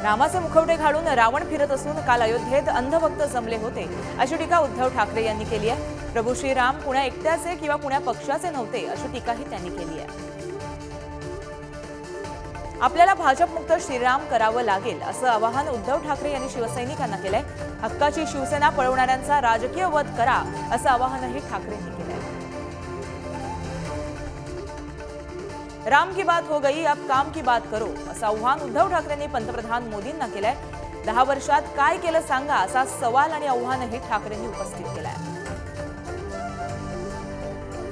रामाचे मुखवटे घालून रावण फिरत असून काल अयोध्येत अंधभक्त जमले होते अशी टीका उद्धव ठाकरे यांनी केली आहे। प्रभू श्रीराम पुण्या एकट्याचे किंवा पुण्या पक्षाचे नव्हते अशी टीकाही त्यांनी केली आहे। आपल्याला भाजपमुक्त श्रीराम करावं लागेल असं आवाहन उद्धव ठाकरे यांनी शिवसैनिकांना केलंय। हक्काची शिवसेना पळवणाऱ्यांचा राजकीय वध करा असं आवाहनही ठाकरेंनी केलंय। राम की बात हो गई, अब काम की बात करो असं आव्हान उद्धव ठाकरेंनी पंतप्रधान मोदींना केलंय। 10 वर्षात काय केलं सांगा असा सवाल आणि आव्हानही ठाकरेंनी उपस्थित केलंय।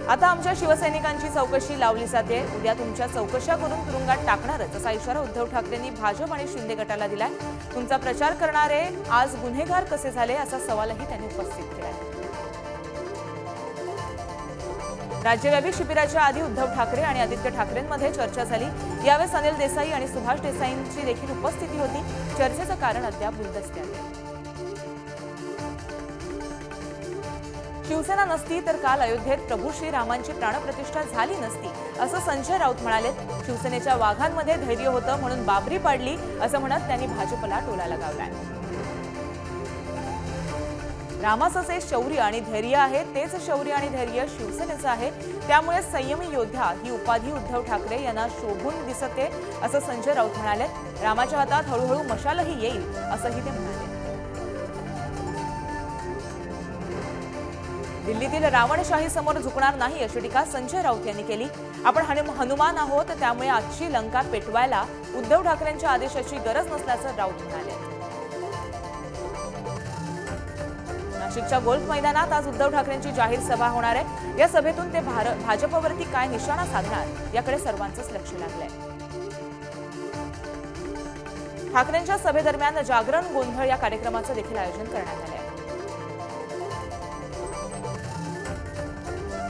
आता आमच्या शिवसैनिकांची चौकशी लावली जाते, उद्या तुमच्या चौकशा करून तुरुंगात टाकणारच असा इशारा उद्धव ठाकरेंनी भाजप आणि शिंदे गटाला दिलाय। तुमचा प्रचार करणारे आज गुन्हेगार कसे झाले असा सवालही त्यांनी उपस्थित केलाय। राज्यव्यापी शिबिराच्या आधी उद्धव ठाकरे आणि आदित्य ठाकरेंमध्ये चर्चा झाली। यावेळी अनिल देसाई आणि सुभाष देसाईंची देखील उपस्थिती होती। चर्चेचं कारण अद्याप गुलदस्त्यात आहे। शिवसेना नसती तर काल अयोध्येत प्रभू श्रीरामांची प्राणप्रतिष्ठा झाली नसती असं संजय राऊत म्हणाले। शिवसेनेच्या वाघांमध्ये धैर्य होतं म्हणून बाबरी पाडली असं म्हणत त्यांनी भाजपला टोला लगावलाय। रामाचे शौर्य आणि धैर्य आहे, तेच शौर्य आणि धैर्य शिवसेनेचं आहे, त्यामुळे संयमी योद्धा ही उपाधी उद्धव ठाकरे यांना शोभून दिसते असं संजय राऊत म्हणाले। रामाच्या हातात हळूहळू मशालही येईल असंही ते म्हणाले। दिल्लीतील रावणशाही समोर झुकणार नाही अशी टीका संजय राऊत यांनी केली। आपण हनुमान आहोत, त्यामुळे आजची लंका पेटवायला उद्धव ठाकरेंच्या आदेशाची गरज नसल्याचं राऊत म्हणाले। नाशिकच्या गोल्फ मैदानात आज उद्धव ठाकरेंची जाहीर सभा होणार आहे। या सभेतून ते भाजपवरती काय निशाणा साधणार याकडे सर्वांचंच लक्ष लागलंय। ठाकरेंच्या सभेदरम्यान जागरण गोंधळ या कार्यक्रमाचं देखील आयोजन करण्यात आलंय।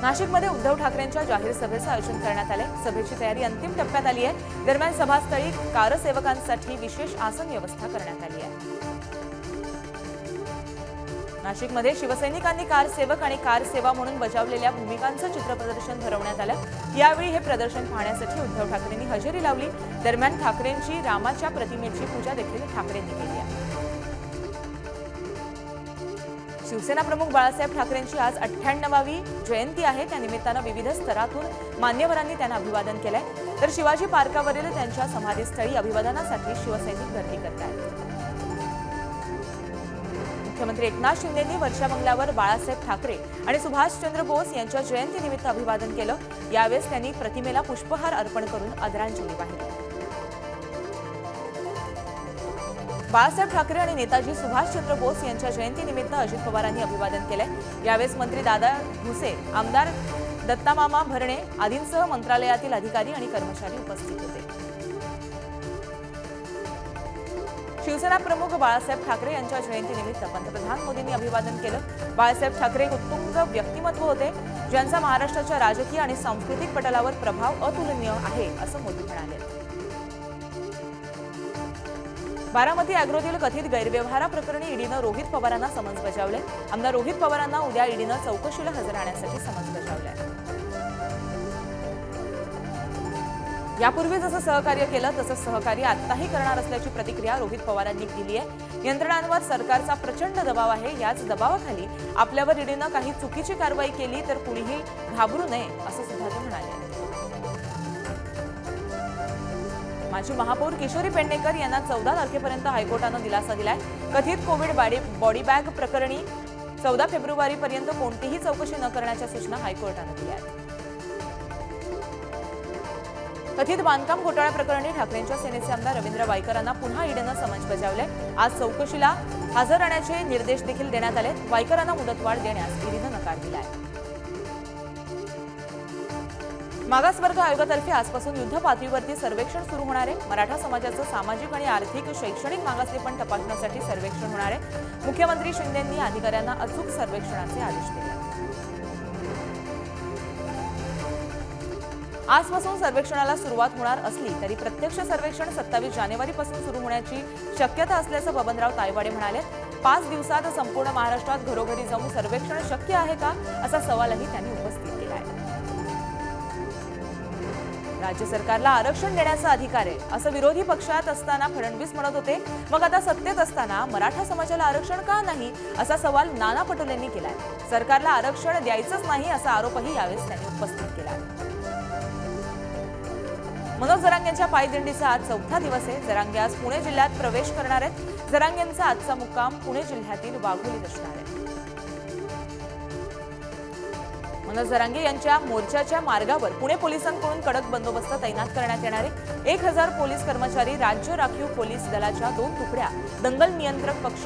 नाशिकमध्ये उद्धव ठाकरेंच्या जाहीर सभेचं आयोजन करण्यात आले। सभेची तयारी अंतिम टप्प्यात आली आहे। दरम्यान सभास्थळी कारसेवकांसाठी विशेष आसन व्यवस्था करण्यात आली आहे। नाशिकमध्ये शिवसैनिकांनी कारसेवक आणि कारसेवा म्हणून बजावलेल्या भूमिकांचं चित्रप्रदर्शन भरवण्यात आलं। यावेळी हे प्रदर्शन पाहण्यासाठी उद्धव ठाकरेंनी हजेरी लावली। दरम्यान ठाकरेंची रामाच्या प्रतिमेची पूजा देखील ठाकरेंनी केली आहे। शिवसेना प्रमुख बाळासाहेब ठाकरेंची आज 98वी जयंती आहे। त्या निमित्तानं विविध स्तरातून मान्यवरांनी त्यांना अभिवादन केलंय, तर शिवाजी पार्कावरील त्यांच्या समाधीस्थळी अभिवादनासाठी शिवसैनिक गर्दी करतायत। मुख्यमंत्री एकनाथ शिंदेंनी वर्षा बंगल्यावर बाळासाहेब ठाकरे आणि सुभाषचंद्र बोस यांच्या जयंतीनिमित्त अभिवादन केलं। यावेळी त्यांनी प्रतिमेला पुष्पहार अर्पण करून आदरांजली वाहिली। बाळासाहेब ठाकरे आणि नेताजी सुभाषचंद्र बोस यांच्या जयंतीनिमित्त अजित पवारांनी अभिवादन केलंय। यावेळी मंत्री दादा भुसे, आमदार दत्तामामा भरणे आदींसह मंत्रालयातील अधिकारी आणि कर्मचारी उपस्थित होते। शिवसेना प्रमुख बाळासाहेब ठाकरे यांच्या जयंतीनिमित्त पंतप्रधान मोदींनी अभिवादन केलं। बाळासाहेब ठाकरे उत्तुंग व्यक्तिमत्व होते, ज्यांचा महाराष्ट्राच्या राजकीय आणि सांस्कृतिक पटलावर प्रभाव अतुलनीय आहे असं मोदी म्हणाले। बारामती अॅग्रोतील कथित गैरव्यवहाराप्रकरणी ईडीनं रोहित पवारांना समन्स बजावले। आमदार रोहित पवारांना उद्या ईडीनं चौकशीला हजर राहण्यासाठी समन्स बजावले। यापूर्वी जसं सहकार्य केलं तसं सहकार्य आताही करणार असल्याची प्रतिक्रिया रोहित पवारांनी दिली आहे। यंत्रणांवर सरकारचा प्रचंड दबाव आहे, याच दबावाखाली आपल्यावर ईडीनं काही चुकीची कारवाई केली तर कुणीही घाबरू नये असं सुद्धा ते म्हणाले। माजी महापौर किशोरी पेडणेकर यांना 14 तारखेपर्यंत हायकोर्टानं दिलासा दिलाय। कथित कोविड बॉडी बॅग प्रकरणी 14 फेब्रुवारीपर्यंत कोणतीही चौकशी न करण्याच्या सूचना हायकोर्टानं दिल्या आहेत। कथित बांधकाम घोटाळा प्रकरणी ठाकरेंच्या सेनेचे आमदार रवींद्र वायकरांना पुन्हा ईडीनं समन्स बजावले। आज चौकशीला हजर राहण्याचे निर्देश देखील देण्यात आले। वायकरांना मुदतवाढ देण्यास ईडीनं नकार दिलाय। मागासवर्ग आयोगातर्फे आजपासून युद्ध पातळीवरती सर्वेक्षण सुरू होणार आहे। मराठा समाजाचं सामाजिक आणि आर्थिक शैक्षणिक मागासलेपण तपासण्यासाठी सर्वेक्षण होणार आहे। मुख्यमंत्री शिंदेंनी अधिकाऱ्यांना अचूक सर्वेक्षणाचे आदेश दिले। आजपासून सर्वेक्षणाला सुरुवात होणार असली तरी प्रत्यक्ष सर्वेक्षण 27 जानेवारीपासून सुरू होण्याची शक्यता असल्याचं बबनराव तायवाडे म्हणाले। 5 दिवसात संपूर्ण महाराष्ट्रात घरोघरी जाऊन सर्वेक्षण शक्य आहे का असा सवालही त्यांनी उपस्थित केला आहे। राज्य सरकारला आरक्षण देण्याचा अधिकार आहे असं विरोधी पक्षात असताना फडणवीस म्हणत होते. मग आता सत्तेत असताना मराठा समाजाला आरक्षण का नाही असा सवाल नाना पटोलेंनी केलाय. सरकारला आरक्षण द्यायचंच नाही असा आरोपही यावेळी त्यांनी उपस्थित केला. मनोज जरांगेंच्या पायदिंडीचा आज चौथा दिवस आहे. जरांगे आज पुणे जिल्ह्यात प्रवेश करणार आहेत. जरांगेंचा आजचा मुक्काम पुणे जिल्ह्यातील वाघोलीत असणार आहे. मनोज जरांगे यांच्या मोर्चाच्या मार्गावर पुणे पोलिसांकडून कडक बंदोबस्त तैनात करण्यात येणार आहे. 1000 पोलीस कर्मचारी, राज्य राखीव पोलीस दलाच्या 2 तुकड्या, दंगल नियंत्रक पक्ष,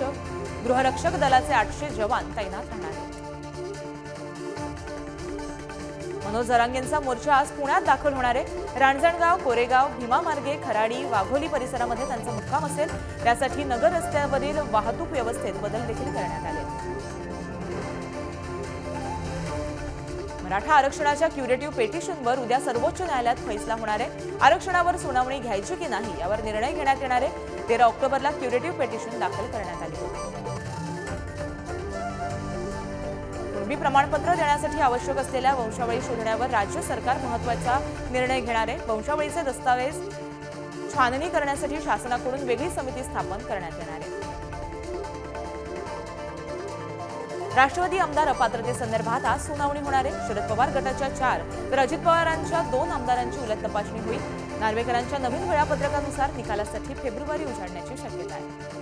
गृहरक्षक दलाचे 800 जवान तैनात राहणार आहेत. मनोज जरांगेंचा मोर्चा आज पुण्यात दाखल होणार आहे. रांजणगाव, कोरेगाव, भीमा मार्गे, खराडी, वाघोली परिसरामध्ये त्यांचा मुक्काम असेल. त्यासाठी नगर रस्त्यावरील वाहतूक व्यवस्थेत बदल देखील करण्यात आले. मराठा आरक्षणाच्या क्युरेटिव्ह पिटिशनवर उद्या सर्वोच्च न्यायालयात फैसला होणार आहे. आरक्षणावर सुनावणी घ्यायची की नाही यावर निर्णय घेण्यात येणार आहे. 13 ऑक्टोबरला क्युरेटिव्ह पिटिशन दाखल करण्यात आले होते. कुणबी प्रमाणपत्र देण्यासाठी आवश्यक असलेल्या वंशावळी शोधण्यावर राज्य सरकार महत्त्वाचा निर्णय घेणार आहे. वंशावळीचे दस्तावेज छाननी करण्यासाठी शासनाकडून वेगळी समिती स्थापन करण्यात येणार आहे. राष्ट्रवादी आमदार अपात्रतेसंदर्भात आज सुनावणी होणार आहे. शरद पवार गटाच्या 4 तर अजित पवारांच्या 2 आमदारांची उलट तपासणी होईल. नार्वेकरांच्या नवीन वेळापत्रकानुसार निकालासाठी फेब्रुवारी उजाडण्याची शक्यता आहे.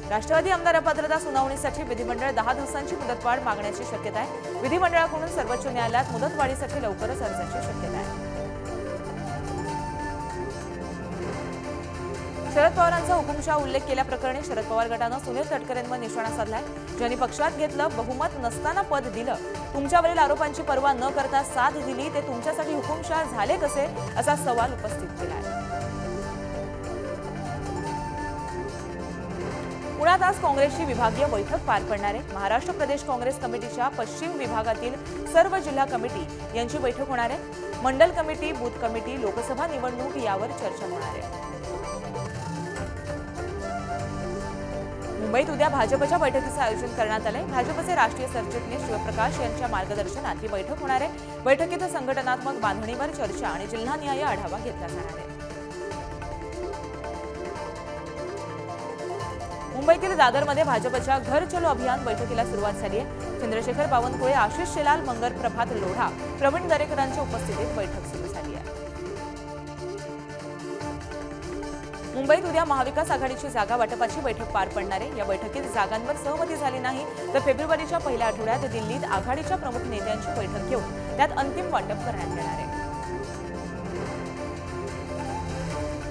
राष्ट्रवादी आमदार अपात्रता सुनावणीसाठी विधिमंडळ 10 दिवसांची मुदतवाढ मागण्याची शक्यता आहे. विधिमंडळाकडून सर्वोच्च न्यायालयात मुदतवाढीसाठी लवकरच अर्जाची शक्यता आहे. शरद पवारांचा हुकुमशहा उल्लेख केल्याप्रकरणी शरद पवार गटानं सुनील तटकरेंवर निशाणा साधलाय. ज्यांनी पक्षात घेतलं, बहुमत नसताना पद दिलं, तुमच्यावरील आरोपांची पर्वा न करता साथ दिली, ते तुमच्यासाठी हुकुमशहा झाले कसे असा सवाल उपस्थित केला आहे. पुण्यात आज काँग्रेसची विभागीय बैठक पार पडणार आहे. महाराष्ट्र प्रदेश काँग्रेस कमिटीच्या पश्चिम विभागातील सर्व जिल्हा कमिटी यांची बैठक होणार आहे. मंडल कमिटी, बूथ कमिटी, लोकसभा निवडणूक यावर चर्चा होणार आहे. मुंबईत उद्या भाजपच्या बैठकीचं आयोजन करण्यात आलंय. भाजपचे राष्ट्रीय सरचिटणीस शिवप्रकाश यांच्या मार्गदर्शनात ही बैठक होणार आहे. बैठकीत संघटनात्मक बांधणीवर चर्चा आणि जिल्हानिहाय आढावा घेतला जाणार आहे. मुंबईतील दादरमध्ये भाजपच्या घर चलो अभियान बैठकीला सुरुवात झाली आहे. चंद्रशेखर बावनकुळे, आशिष शेलार, मंगर प्रभात लोढा, प्रवीण दरेकरांच्या उपस्थितीत बैठक सुरू झाली आहे. मुंबईत उद्या महाविकास आघाडीची जागा वाटपाची बैठक पार पडणार आहे. या बैठकीत जागांवर सहमती झाली नाही तर फेब्रुवारीच्या पहिल्या आठवड्यात दिल्लीत आघाडीच्या प्रमुख नेत्यांची बैठक घेऊन त्यात अंतिम वाटप करण्यात येणार आहे.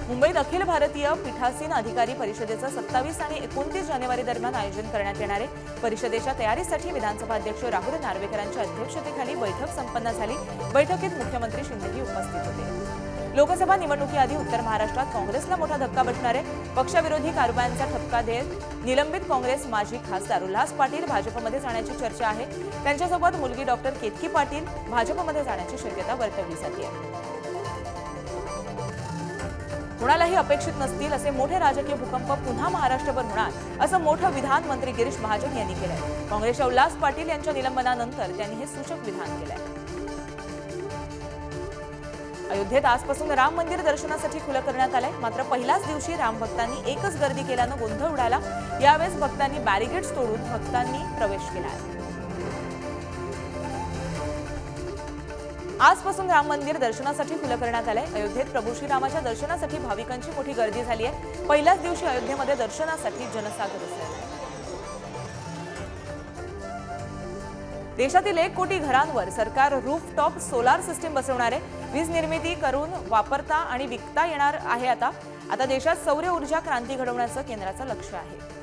मुंबईत अखिल भारतीय पीठासीन अधिकारी परिषदेचं 27 आणि 29 जानेवारी दरम्यान आयोजन करण्यात येणार आहे. परिषदेच्या तयारीसाठी विधानसभा अध्यक्ष राहुल नार्वेकरांच्या अध्यक्षतेखाली बैठक संपन्न झाली. बैठकीत मुख्यमंत्री शिंदेही उपस्थित होते. लोकसभा निवडणुकीआधी उत्तर महाराष्ट्रात काँग्रेसला मोठा धक्का बसणार आहे. पक्षविरोधी कारवायांचा ठपका देत निलंबित काँग्रेस माजी खासदार उल्हास पाटील भाजपमध्ये जाण्याची चर्चा आहे. त्यांच्यासोबत मुलगी डॉक्टर केतकी पाटील भाजपमध्ये जाण्याची शक्यता वर्तवली जाते. कुणालाही अपेक्षित नसतील असे मोठे राजकीय भूकंप पुन्हा महाराष्ट्रभर होणार असं मोठं विधान मंत्री गिरीश महाजन यांनी केलंय. काँग्रेसच्या उल्हास पाटील यांच्या निलंबनानंतर त्यांनी हे सूचक विधान केलंय. अयोध्येत आजपासून राम मंदिर दर्शनासाठी खुलं करण्यात आलंय. मात्र पहिल्याच दिवशी राम भक्तांनी एकच गर्दी केल्यानं गोंधळ उडाला. यावेळेस भक्तांनी बॅरिकेड्स तोडून भक्तांनी प्रवेश केला आहे. आजपासून राम मंदिर दर्शनासाठी खुलं करण्यात आलंय. अयोध्येत प्रभू श्रीरामाच्या दर्शनासाठी भाविकांची मोठी गर्दी झाली आहे. पहिल्याच दिवशी अयोध्येमध्ये दर्शनासाठी जनसागर उसळला. देशातील 1 कोटी घरांवर सरकार रूफटॉप सोलार सिस्टीम बसवणार आहे. वीज निर्मिती करून वापरता आणि विकता येणार आहे. आता देशात सौर ऊर्जा क्रांती घडवण्याचं केंद्राचं लक्ष्य आहे.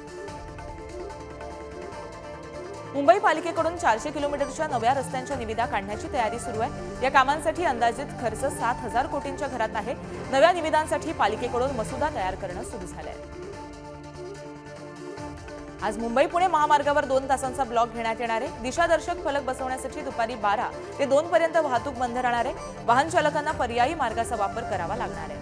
मुंबई पालिकेकडून 400 किलोमीटरच्या नव्या रस्त्यांच्या निविदा काढण्याची तयारी सुरू आहे. या कामांसाठी अंदाजित खर्च 7,000 कोटींच्या घरात आहे. नव्या निविदांसाठी पालिकेकडून मसुदा तयार करणं सुरू झालंय. आज मुंबई पुणे महामार्गावर 2 तासांचा ब्लॉक घेण्यात येणार आहे. दिशादर्शक फलक बसवण्यासाठी दुपारी 12 ते 2 पर्यंत वाहतूक बंद राहणार आहे. वाहन चालकांना पर्यायी मार्गाचा वापर करावा लागणार आहे.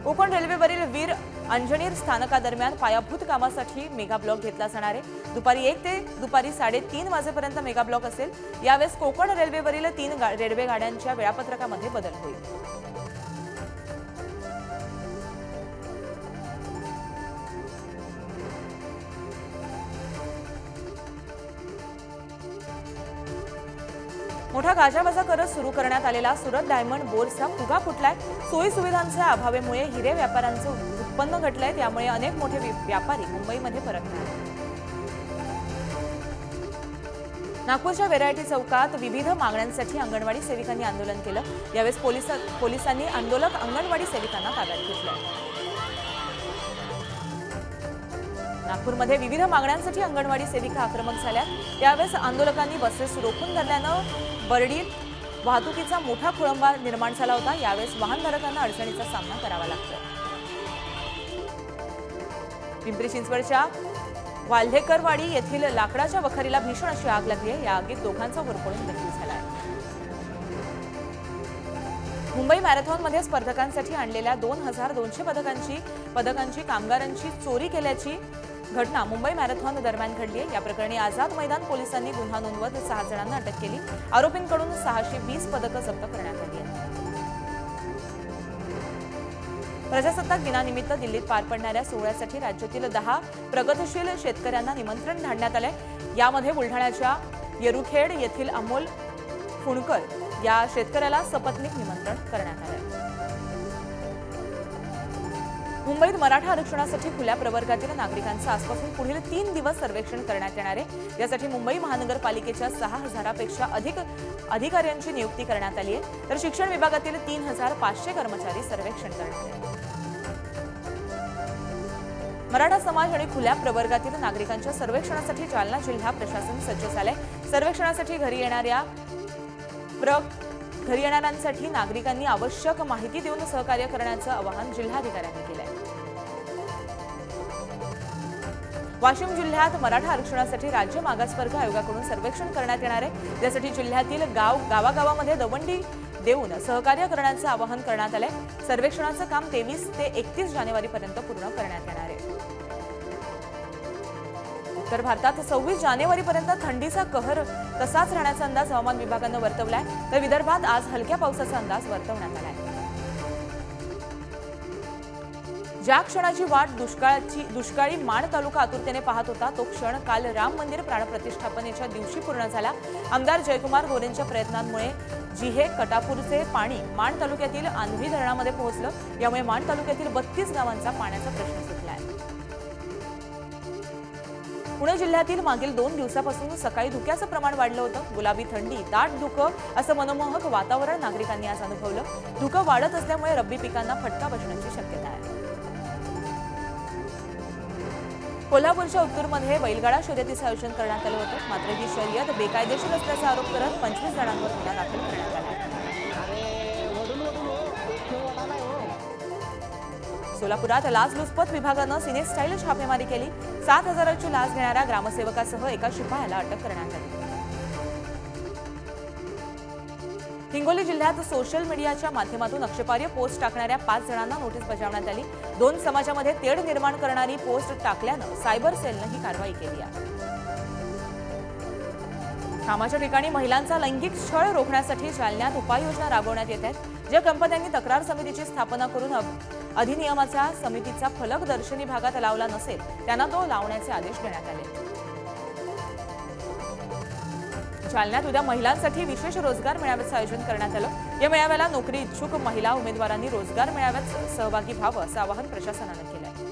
कोकण रेल्वेवरील वीर अंजनेर स्थानकादरम्यान पायाभूत कामासाठी मेगा ब्लॉक घेतला जाणार आहे। दुपारी 1 ते दुपारी 3:30 वाजेपर्यंत मेगा ब्लॉक असेल। यावेळेस कोकण रेल्वेवरील 3 रेल्वे गाड्यांच्या वेळापत्रकामध्ये बदल होईल। मोठा गाजावाजा करत सुरू करण्यात आलेला सुरत डायमंड बोर्सचा फुगा फुटलाय। सोयी सुविधांच्या अभावामुळे हिरे व्यापाऱ्यांचं उत्पन्न घटलंय, त्यामुळे अनेक मोठे व्यापारी मुंबईमध्ये परतणार आहेत। नागपूरच्या व्हेरायटी चौकात विविध मागण्यांसाठी अंगणवाडी सेविकांनी आंदोलन केलं। यावेळेस पोलिसांनी आंदोलक अंगणवाडी सेविकांना ताब्यात घेतलं। नागपूरमध्ये विविध मागण्यांसाठी अंगणवाडी सेविका आक्रमक झाल्या। यावेळेस आंदोलकांनी बसेस रोखून धरल्यानं बर्डीत वाहतुकीचा मोठा खोळंबा निर्माण झाला होता। यावेळेस वाहनधारकांना अडचणीचा सामना करावा लागतोय। पिंपरी चिंचवडच्या वाल्हेकरवाडी येथील लाकडाच्या वखारीला भीषण अशी आग लागली आहे। या आगीत दोघांचा होरपळून मृत्यू झाला आहे। मुंबई मॅरेथॉनमध्ये स्पर्धकांसाठी आणलेल्या 2200 पदकांची कामगारांची चोरी केल्याची घटना मुंबई मॅरेथॉन दरम्यान घडली आहे। या प्रकरणी आझाद मैदान पोलिसांनी गुन्हा नोंदवत 6 जणांना अटक केली। आरोपींकडून 620 पदकं जप्त करण्यात आली आहेत। प्रजासत्ताक दिनानिमित्त दिल्लीत पार पडणाऱ्या सोहळ्यासाठी राज्यातील 10 प्रगतशील शेतकऱ्यांना निमंत्रण धाडण्यात आले। यामध्ये बुलढाण्याच्या येरुखेड येथील अमोल फुणकर या शेतकऱ्याला सपत्नीक निमंत्रण करण्यात आले। मुंबईत मराठा आरक्षणासाठी खुल्या प्रवर्गातील नागरिकांचं आजपासून पुढील 3 दिवस सर्वेक्षण करण्यात येणार आहे। यासाठी मुंबई महानगरपालिकेच्या 6000 पेक्षा अधिक अधिकाऱ्यांची नियुक्ती करण्यात आली आहे, तर शिक्षण विभागातील 3500 कर्मचारी सर्वेक्षण करणार आहेत। मराठा समाज आणि खुल्या प्रवर्गातील नागरिकांच्या सर्वेक्षणासाठी जालना जिल्हा प्रशासन सज्ज झाले। सर्वेक्षणासाठी घरी येणाऱ्यांसाठी नागरिकांनी आवश्यक माहिती देऊन सहकार्य करण्याचं आवाहन जिल्हाधिकाऱ्यांनी केलं आहे। वाशिम जिल्ह्यात मराठा आरक्षणासाठी राज्य मागासवर्ग आयोगाकडून सर्वेक्षण करण्यात येणार आहे। यासाठी जिल्ह्यातील गावागावामध्ये दवंडी देऊन सहकार्य करण्याचं आवाहन करण्यात आलंय। सर्वेक्षणाचं काम 23 ते 31 जानेवारीपर्यंत पूर्ण करण्यात येणार आहे। उत्तर भारतात 26 जानेवारीपर्यंत थंडीचा कहर तसाच राहण्याचा अंदाज हवामान विभागानं वर्तवलाय, तर विदर्भात आज हलक्या पावसाचा अंदाज वर्तवण्यात आलाय। ज्या क्षणाची वाट दुष्काळी माण तालुका आतुरतेने पाहत होता, तो क्षण काल राम मंदिर प्राणप्रतिष्ठापनेच्या दिवशी पूर्ण झाला। आमदार जयकुमार गोरेंच्या प्रयत्नांमुळे जिहे कटापूरचे पाणी माण तालुक्यातील आंधवी धरणामध्ये पोहोचलं। यामुळे माण तालुक्यातील 32 गावांचा पाण्याचा प्रश्न सुटला आहे। पुणे जिल्ह्यातील मागील 2 दिवसापासून सकाळी धुक्याचं प्रमाण वाढलं होतं। गुलाबी थंडी, दाट धुकं असं मनमोहक वातावरण नागरिकांनी आज अनुभवलं। धुकं वाढत असल्यामुळे रब्बी पिकांना फटका बसण्याची शक्यता आहे। कोल्हापूरच्या उत्तूरमध्ये बैलगाडा शर्यतीचं आयोजन करण्यात आलं होतं, मात्र ही शर्यत बेकायदेशीर असल्याचा आरोप करत 25 जणांवर गुन्हा दाखल करण्यात आला आहे। सोलापुरात लाचलुचपत विभागानं सिने स्टाईल छापेमारी केली। 7000ची लाच घेणाऱ्या ग्रामसेवकासह एका शिपायाला अटक करण्यात आली। हिंगोली जिल्ह्यात सोशल मीडियाच्या माध्यमातून आक्षेपार्ह पोस्ट टाकणाऱ्या 5 जणांना नोटीस बजावण्यात आली। 2 समाजामध्ये तेढ निर्माण करणारी पोस्ट टाकल्यानं सायबर सेलनं ही कारवाई केली आहे। कामाच्या ठिकाणी महिलांचा लैंगिक छळ रोखण्यासाठी जालन्यात उपाययोजना राबवण्यात येत आहेत। ज्या कंपन्यांनी तक्रार समितीची स्थापना करून अधिनियमाच्या समितीचा फलक दर्शनी भागात लावला नसेल, त्यांना तो लावण्याचे आदेश देण्यात आले। जालन्यात उद्या महिलांसाठी विशेष रोजगार मेळाव्याचं आयोजन करण्यात आलं। या मेळाव्याला नोकरी इच्छुक महिला उमेदवारांनी रोजगार मेळाव्यात सहभागी व्हावं असं आवाहन प्रशासनानं केलं आहे।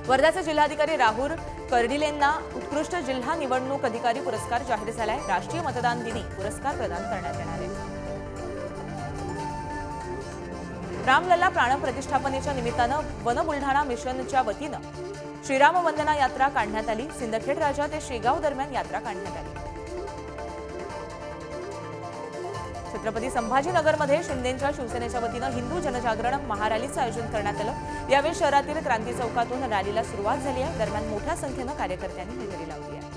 वर्ध्याचे जिल्हाधिकारी राहुल कर्डिलेंना उत्कृष्ट जिल्हा निवडणूक अधिकारी पुरस्कार जाहीर झालाय। राष्ट्रीय मतदान दिनी पुरस्कार प्रदान करण्यात येणार आहे। रामलल्ला प्राण प्रतिष्ठापनेच्या निमित्तानं वन बुलढाणा मिशनच्या वतीनं श्रीराम वंदना यात्रा काढण्यात आली। सिंदखेड राजा ते शेगाव दरम्यान यात्रा काढण्यात आली। छत्रपती संभाजीनगरमध्ये शिंदेच्या शिवसेनेच्या वतीनं हिंदू जनजागरण महारॅलीचं आयोजन करण्यात आलं। यावेळी शहरातील क्रांती चौकातून रॅलीला सुरुवात झाली आहे। दरम्यान मोठ्या संख्येनं कार्यकर्त्यांनी हजेरी लावली आहे।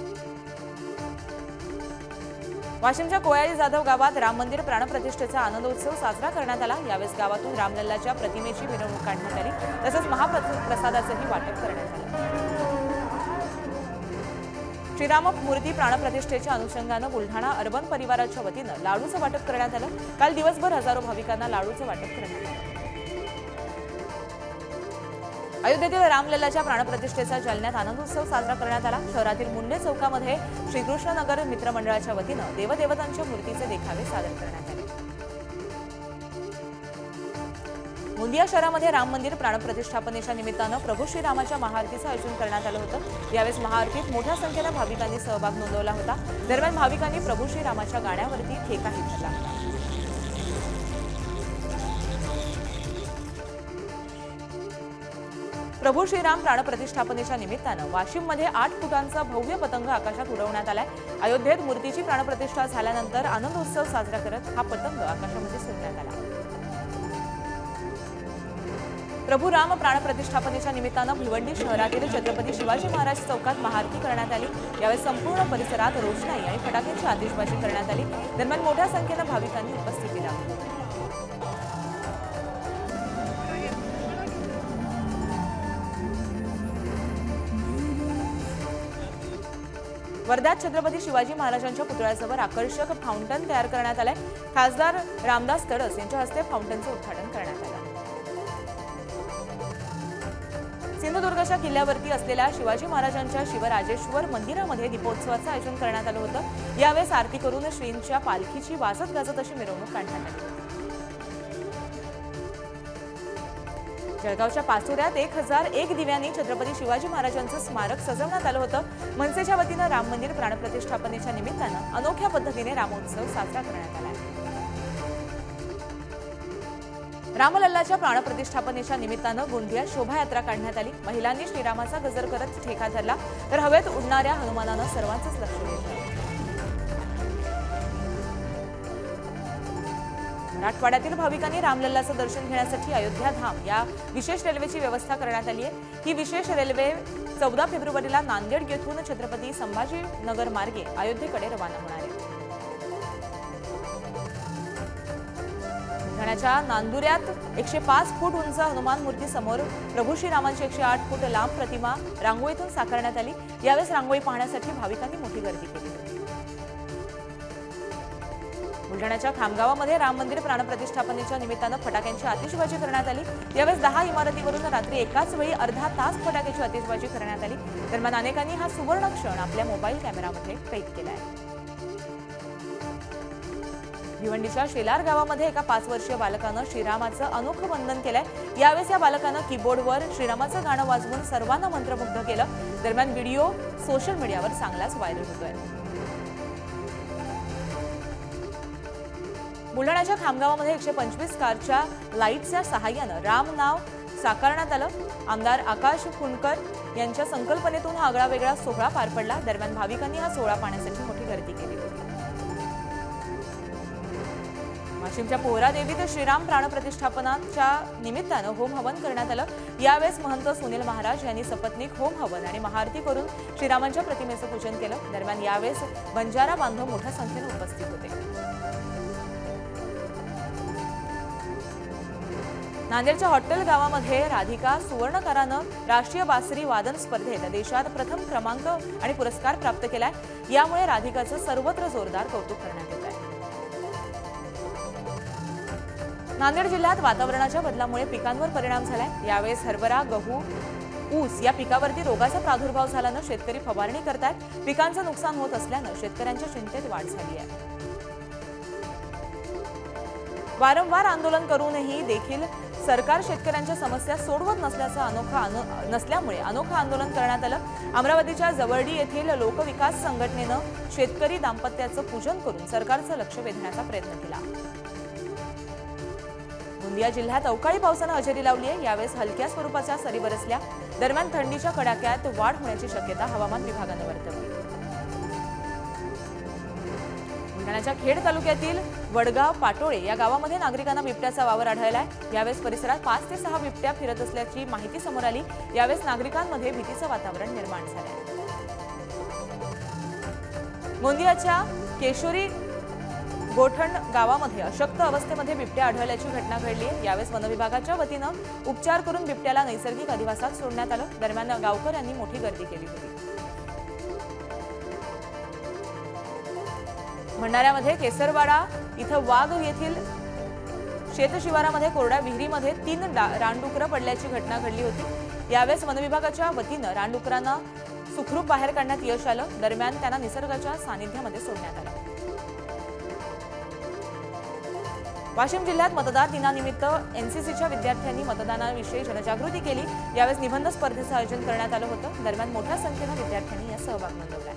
वाशिमच्या कोयाळी जाधव गावात राम मंदिर प्राणप्रतिष्ठेचा आनंदोत्सव साजरा करण्यात आला। यावेळी गावातून रामलल्लाच्या प्रतिमेची मिरवणूक काढण्यात आली, तसंच महाप्रसादाचंही वाटप करण्यात आलं। श्रीराम मूर्ती प्राणप्रतिष्ठेच्या अनुषंगानं बुलढाणा अर्बन परिवाराच्या वतीनं लाडूचं वाटप करण्यात आलं। काल दिवसभर हजारो भाविकांना लाडूचं वाटप करण्यात आलं। अयोध्येतील रामलल्लाच्या प्राणप्रतिष्ठेचा जालन्यात आनंदोत्सव साजरा करण्यात आला। शहरातील मुंडे चौकामध्ये श्रीकृष्णनगर मित्रमंडळाच्या वतीनं देवदेवतांच्या मूर्तीचे देखावे सादर करण्यात आले। गोंदिया शहरामध्ये राम मंदिर प्राणप्रतिष्ठापनेच्या निमित्तानं प्रभू श्रीरामाच्या महाआरतीचं आयोजन करण्यात आलं होतं। यावेळी महाआरतीत मोठ्या संख्येनं भाविकांनी सहभाग नोंदवला होता। दरम्यान भाविकांनी प्रभू श्रीरामाच्या गाण्यावरती ठेकाही धरला होता। प्रभू श्रीराम प्राणप्रतिष्ठापनेच्या निमित्तानं वाशिममध्ये 8 फुटांचा भव्य पतंग आकाशात उडवण्यात आलाय। अयोध्येत मूर्तीची प्राणप्रतिष्ठा झाल्यानंतर आनंदोत्सव साजरा करत हा पतंग आकाशामध्ये सोडण्यात आला। प्रभू राम प्राणप्रतिष्ठापनेच्या निमित्तानं भिवंडी शहरातील छत्रपती शिवाजी महाराज चौकात महाआरती करण्यात आली। यावेळी संपूर्ण परिसरात रोषणाई आणि फटाक्यांची आतिषबाजी करण्यात आली। दरम्यान मोठ्या संख्येनं भाविकांनी उपस्थिती लावली। वर्ध्यात छत्रपती शिवाजी महाराजांच्या पुतळ्याजवळ आकर्षक फाउंटन तयार करण्यात आले। खासदार रामदास तडस यांच्या हस्ते फाउंटनचं उद्घाटन करण्यात आलं। सिंधुदुर्गच्या किल्ल्यावरती असलेल्या शिवाजी महाराजांच्या शिवराजेश्वर मंदिरामध्ये दीपोत्सवाचं आयोजन करण्यात आलं होतं। यावेळी आरती करून श्रींच्या पालखीची वाजत गाजत अशी मिरवणूक काढण्यात आली। जळगावच्या पाचोऱ्यात 1001 दिव्यांनी छत्रपती शिवाजी महाराजांचं स्मारक सजवण्यात आलं होतं। मनसेच्या वतीनं राम मंदिर प्राणप्रतिष्ठापनेच्या निमित्तानं अनोख्या पद्धतीने रामोत्सव साजरा करण्यात आला। रामलल्लाच्या प्राणप्रतिष्ठापनेच्या निमित्तानं गोंदियात शोभायात्रा काढण्यात आली। महिलांनी श्रीरामाचा गजर करत ठेका धरला, तर हवेत उडणाऱ्या हनुमानानं सर्वांचंच लक्ष वेधलं। मराठवाड्यातील भाविकांनी रामलल्लाचं दर्शन घेण्यासाठी अयोध्या धाम या विशेष रेल्वेची व्यवस्था करण्यात आली आहे। ही विशेष रेल्वे 14 फेब्रुवारीला नांदेड येथून छत्रपती संभाजीनगर मार्गे अयोध्येकडे रवाना होणार आहे। बुलढाण्याच्या नांदुऱ्यात 105 फूट उंच हनुमान मूर्ती समोर प्रभू श्रीरामांची 108 फूट लांब प्रतिमा रांगोळीतून साकारण्यात आली। यावेळी रांगोळी पाहण्यासाठी भाविकांनी मोठी गर्दी केली। बुलढाण्याच्या खामगावामध्ये राम मंदिर प्राणप्रतिष्ठापनेच्या निमित्तानं फटाक्यांची आतिषबाजी करण्यात आली। यावेळी 10 इमारतीवरून रात्री एकाच वेळी अर्धा तास फटाक्याची आतिषबाजी करण्यात आली। दरम्यान अनेकांनी हा सुवर्ण क्षण आपल्या मोबाईल कॅमेरामध्ये कैद केलाय। भिवंडीच्या शेलार गावामध्ये एका 5 वर्षीय बालकानं श्रीरामाचं अनोखं वंदन केलंय। यावेळी या बालकानं कीबोर्डवर श्रीरामाचं गाणं वाजवून सर्वांना मंत्रमुग्ध केलं। दरम्यान व्हिडिओ सोशल मीडियावर चांगलाच व्हायरल होतोय। बुलढाण्याच्या खामगावामध्ये 125 कारच्या लाईटच्या सहाय्यानं राम नाव साकारण्यात आलं। आमदार आकाश फुंडकर यांच्या संकल्पनेतून हा आगळावेगळा सोहळा पार पडला। दरम्यान भाविकांनी हा सोहळा पाहण्यासाठी मोठी गर्दी केली होती। वाशिमच्या पोहरादेवीत श्रीराम प्राणप्रतिष्ठापनाच्या निमित्तानं होम हवन करण्यात आलं। यावेळी महंत सुनील महाराज यांनी सपत्नीक होम हवन आणि महाआरती करून श्रीरामांच्या प्रतिमेचं पूजन केलं। दरम्यान यावेळी बंजारा बांधव मोठ्या संख्येने उपस्थित होते। नांदेडच्या हॉटेल गावामध्ये राधिका सुवर्णकरानं राष्ट्रीय बासरी वादन स्पर्धेत देशात प्रथम क्रमांक आणि पुरस्कार प्राप्त केलाय। यामुळे राधिकाचं सर्वत्र जोरदार कौतुक करण्यात येत आहे। नांदेड जिल्ह्यात वातावरणाच्या बदलामुळे पिकांवर परिणाम झालाय। यावेळी हरभरा, गहू, ऊस या पिकावरती रोगाचा प्रादुर्भाव झाल्यानं शेतकरी फवारणी करतात। पिकांचं नुकसान होत असल्यानं शेतकऱ्यांच्या चिंतेत वाढ झाली आहे। वारंवार आंदोलन करूनही देखील सरकार शेतकऱ्यांच्या समस्या सोडवत नसल्यामुळे अनोखं आंदोलन करण्यात आलं। अमरावतीच्या जवळडी येथील लोकविकास संघटनेनं शेतकरी दाम्पत्याचं पूजन करून सरकारचं लक्ष वेधण्याचा प्रयत्न केला। गोंदिया जिल्ह्यात अवकाळी पावसानं हजेरी लावली आहे। यावेळी हलक्या स्वरूपाच्या सरी बरसल्या। दरम्यान थंडीच्या कडाक्यात वाढ होण्याची शक्यता हवामान विभागानं वर्तवली। बुलढाण्याच्या खेड तालुक्यातील वडगाव पाटोळे या गावामध्ये नागरिकांना बिबट्याचा वावर आढळलाय। यावेळी परिसरात 5 ते 6 बिबट्या फिरत असल्याची माहिती समोर आली। यावेळी नागरिकांमध्ये भीतीचं वातावरण निर्माण झालंय। गोंदियाच्या केशोरी गोठण गावामध्ये अशक्त अवस्थेमध्ये बिबट्या आढळल्याची घटना घडली आहे। यावेळेस वनविभागाच्या वतीनं उपचार करून बिबट्याला नैसर्गिक अधिवासात सोडण्यात आलं। दरम्यान गावकऱ्यांनी मोठी गर्दी केली होती। भंडाऱ्यामध्ये केसरवाडा इथं वाघ येथील शेतशिवारामध्ये कोरड्या विहिरीमध्ये 3 रानडुकरं पडल्याची घटना घडली होती। यावेळेस वनविभागाच्या वतीनं रानडुकरांना सुखरूप बाहेर काढण्यात यश आलं। दरम्यान त्यांना निसर्गाच्या सानिध्यामध्ये सोडण्यात आलं। वाशिम जिल्ह्यात मतदार दिनानिमित्त एनसीसीच्या विद्यार्थ्यांनी मतदानाविषयी जनजागृती केली। यावेळेस निबंध स्पर्धेचं आयोजन करण्यात आलं होतं। दरम्यान मोठ्या संख्येनं विद्यार्थ्यांनी यात सहभाग नोंदवला।